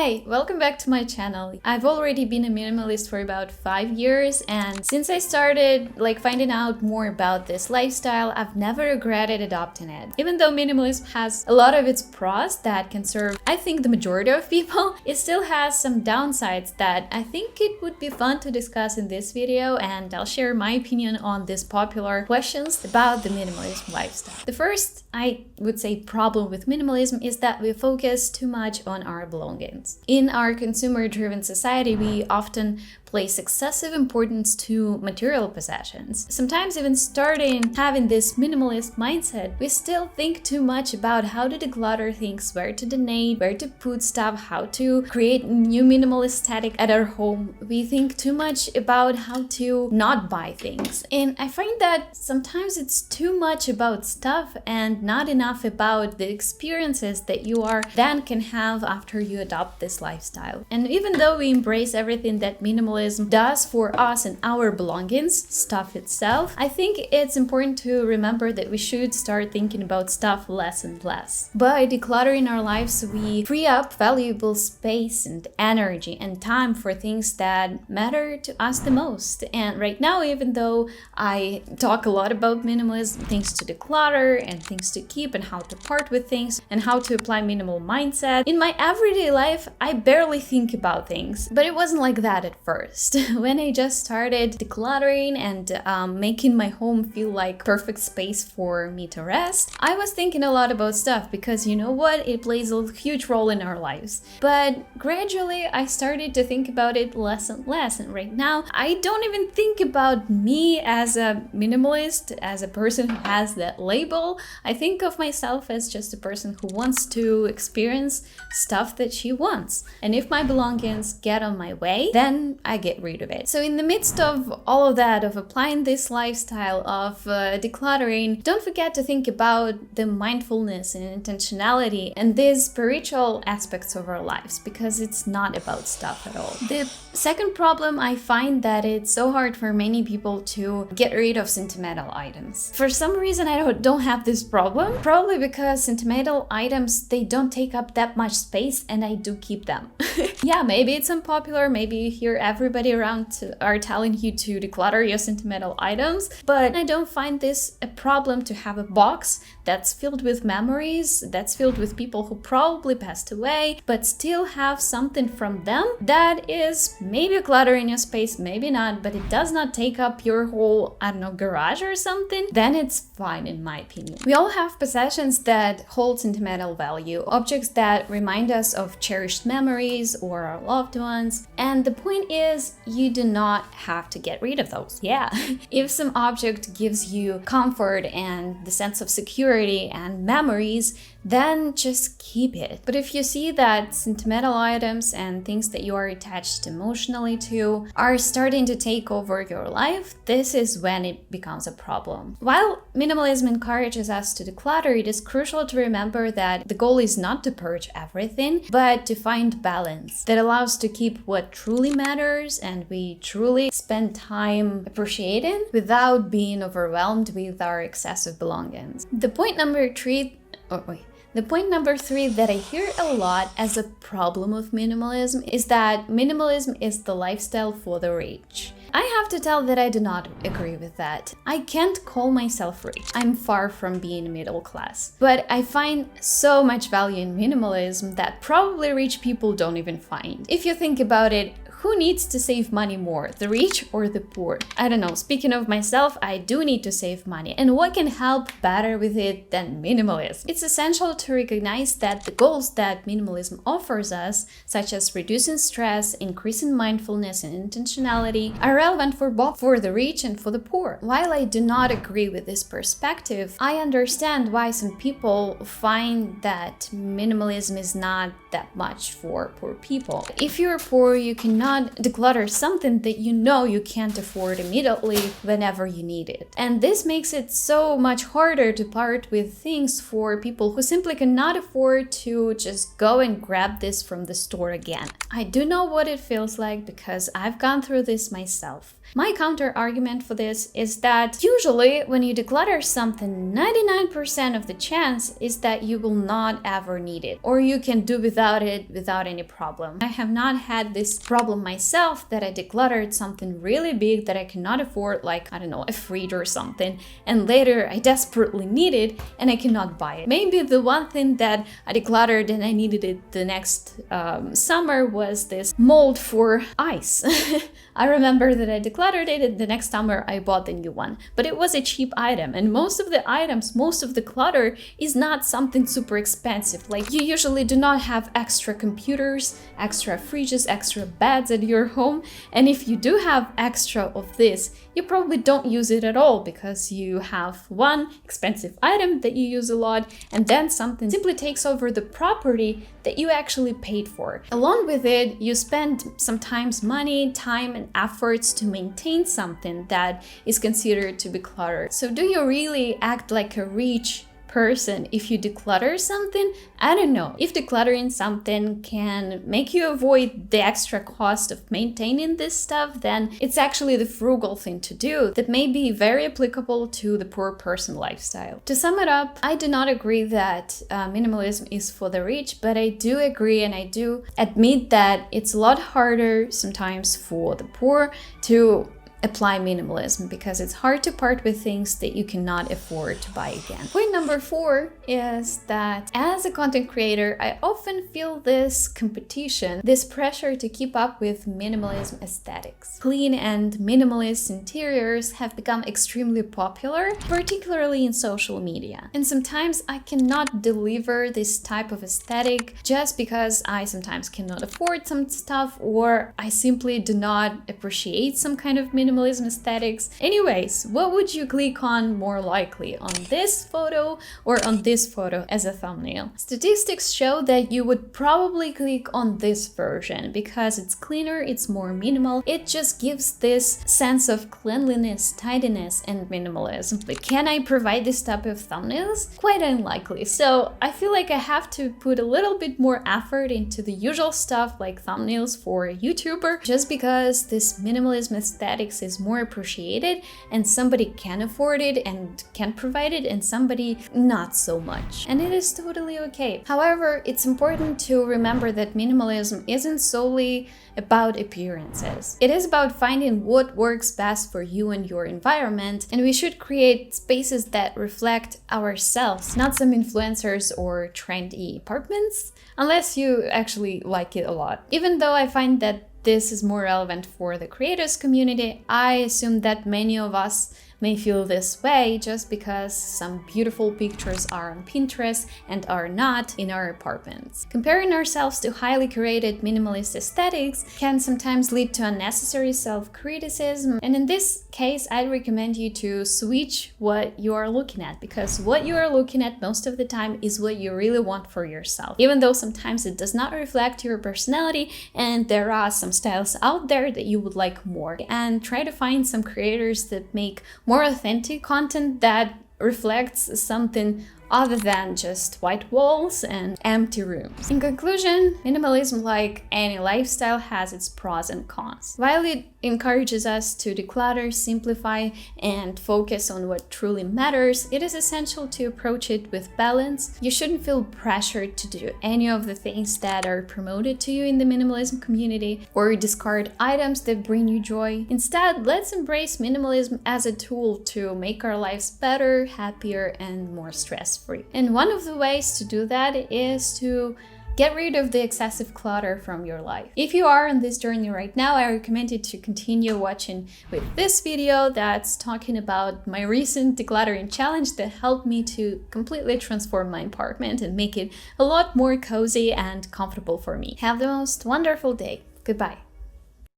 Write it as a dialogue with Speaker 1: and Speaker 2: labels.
Speaker 1: Hey, welcome back to my channel. I've already been a minimalist for about 5 years, and since I started finding out more about this lifestyle, I've never regretted adopting it. Even though minimalism has a lot of its pros that can serve, I think, the majority of people, it still has some downsides that I think it would be fun to discuss in this video, and I'll share my opinion on these popular questions about the minimalism lifestyle. The first, I would say, problem with minimalism is that we focus too much on our belongings. In our consumer-driven society, we often place excessive importance to material possessions. Sometimes even starting having this minimalist mindset, we still think too much about how to declutter things, where to donate, where to put stuff, how to create new minimal aesthetic at our home. We think too much about how to not buy things. And I find that sometimes it's too much about stuff and not enough about the experiences that you then can have after you adopt this lifestyle. And even though we embrace everything that minimalism does for us and our belongings, stuff itself, I think it's important to remember that we should start thinking about stuff less and less. By decluttering our lives, we free up valuable space and energy and time for things that matter to us the most. And right now, even though I talk a lot about minimalism, things to declutter and things to keep and how to part with things and how to apply minimal mindset, in my everyday life, I barely think about things. But it wasn't like that at first. When I just started decluttering and making my home feel like perfect space for me to rest, I was thinking a lot about stuff because you know what? It plays a huge role in our lives. But gradually I started to think about it less and less, and right now I don't even think about me as a minimalist, as a person who has that label. I think of myself as just a person who wants to experience stuff that she wants. And if my belongings get on my way, then I get rid of it. So in the midst of all of that, of applying this lifestyle of decluttering, don't forget to think about the mindfulness and intentionality and these spiritual aspects of our lives, because it's not about stuff at all. The second problem, I find that it's so hard for many people to get rid of sentimental items. For some reason, I don't have this problem, probably because sentimental items, they don't take up that much space and I do keep them. Yeah, maybe it's unpopular, maybe you hear everybody around are telling you to declutter your sentimental items, but I don't find this a problem to have a box that's filled with memories, that's filled with people who probably passed away, but still have something from them that is maybe a clutter in your space, maybe not, but it does not take up your whole, I don't know, garage or something, then it's fine in my opinion. We all have possessions that hold sentimental value, objects that remind us of cherished memories or our loved ones, and the point is, you do not have to get rid of those. Yeah, if some object gives you comfort and the sense of security and memories, then just keep it. But if you see that sentimental items and things that you are attached emotionally to are starting to take over your life, this is when it becomes a problem. While minimalism encourages us to declutter, it is crucial to remember that the goal is not to purge everything, but to find balance that allows to keep what truly matters and we truly spend time appreciating without being overwhelmed with our excessive belongings. The point number three that I hear a lot as a problem with minimalism is that minimalism is the lifestyle for the rich. I have to tell that I do not agree with that. I can't call myself rich. I'm far from being middle class. But I find so much value in minimalism that probably rich people don't even find. If you think about it, who needs to save money more, the rich or the poor? I don't know, speaking of myself, I do need to save money. And what can help better with it than minimalism? It's essential to recognize that the goals that minimalism offers us, such as reducing stress, increasing mindfulness and intentionality, are relevant for both for the rich and for the poor. While I do not agree with this perspective, I understand why some people find that minimalism is not that much for poor people. If you're poor, you cannot not declutter something that you know you can't afford immediately whenever you need it. And this makes it so much harder to part with things for people who simply cannot afford to just go and grab this from the store again. I do know what it feels like because I've gone through this myself. My counter argument for this is that usually when you declutter something, 99% of the chance is that you will not ever need it, or you can do without it without any problem. I have not had this problem myself that I decluttered something really big that I cannot afford, like, I don't know, a fridge or something, and later I desperately need it and I cannot buy it. Maybe the one thing that I decluttered and I needed it the next summer was this mold for ice. I remember that I decluttered it and the next summer I bought the new one, but it was a cheap item, and most of the items, most of the clutter is not something super expensive. Like, you usually do not have extra computers, extra fridges, extra beds at your home, and if you do have extra of this, you probably don't use it at all because you have one expensive item that you use a lot, and then something simply takes over the property that you actually paid for. Along with it, you spend sometimes money, time, and efforts to maintain something that is considered to be cluttered. So do you really act like a rich person if you declutter something? I don't know. If decluttering something can make you avoid the extra cost of maintaining this stuff, then it's actually the frugal thing to do that may be very applicable to the poor person lifestyle. To sum it up, I do not agree that minimalism is for the rich, but I do agree and I do admit that it's a lot harder sometimes for the poor to apply minimalism because it's hard to part with things that you cannot afford to buy again. Point number 4 is that as a content creator, I often feel this competition, this pressure to keep up with minimalism aesthetics. Clean and minimalist interiors have become extremely popular, particularly in social media. And sometimes I cannot deliver this type of aesthetic just because I sometimes cannot afford some stuff, or I simply do not appreciate some kind of minimalism aesthetics. Anyways, what would you click on more likely, on this photo or on this photo as a thumbnail? Statistics show that you would probably click on this version because it's cleaner, it's more minimal, it just gives this sense of cleanliness, tidiness, and minimalism. But can I provide this type of thumbnails? Quite unlikely. So I feel like I have to put a little bit more effort into the usual stuff like thumbnails for a YouTuber, just because this minimalism aesthetics is more appreciated and somebody can afford it and can provide it and somebody not so much. And it is totally okay. However, it's important to remember that minimalism isn't solely about appearances. It is about finding what works best for you and your environment, and we should create spaces that reflect ourselves, not some influencers or trendy apartments, unless you actually like it a lot. Even though I find that this is more relevant for the creators community, I assume that many of us may feel this way just because some beautiful pictures are on Pinterest and are not in our apartments. Comparing ourselves to highly curated minimalist aesthetics can sometimes lead to unnecessary self-criticism, and in this case I'd recommend you to switch what you are looking at, because what you are looking at most of the time is what you really want for yourself, even though sometimes it does not reflect your personality and there are some styles out there that you would like more. And try to find some creators that make more authentic content that reflects something other than just white walls and empty rooms. In conclusion, minimalism, like any lifestyle, has its pros and cons. While it encourages us to declutter, simplify, and focus on what truly matters, it is essential to approach it with balance. You shouldn't feel pressured to do any of the things that are promoted to you in the minimalism community, or discard items that bring you joy. Instead, let's embrace minimalism as a tool to make our lives better, happier, and more stressful. And one of the ways to do that is to get rid of the excessive clutter from your life. If you are on this journey right now, I recommend you to continue watching with this video that's talking about my recent decluttering challenge that helped me to completely transform my apartment and make it a lot more cozy and comfortable for me. Have the most wonderful day. Goodbye.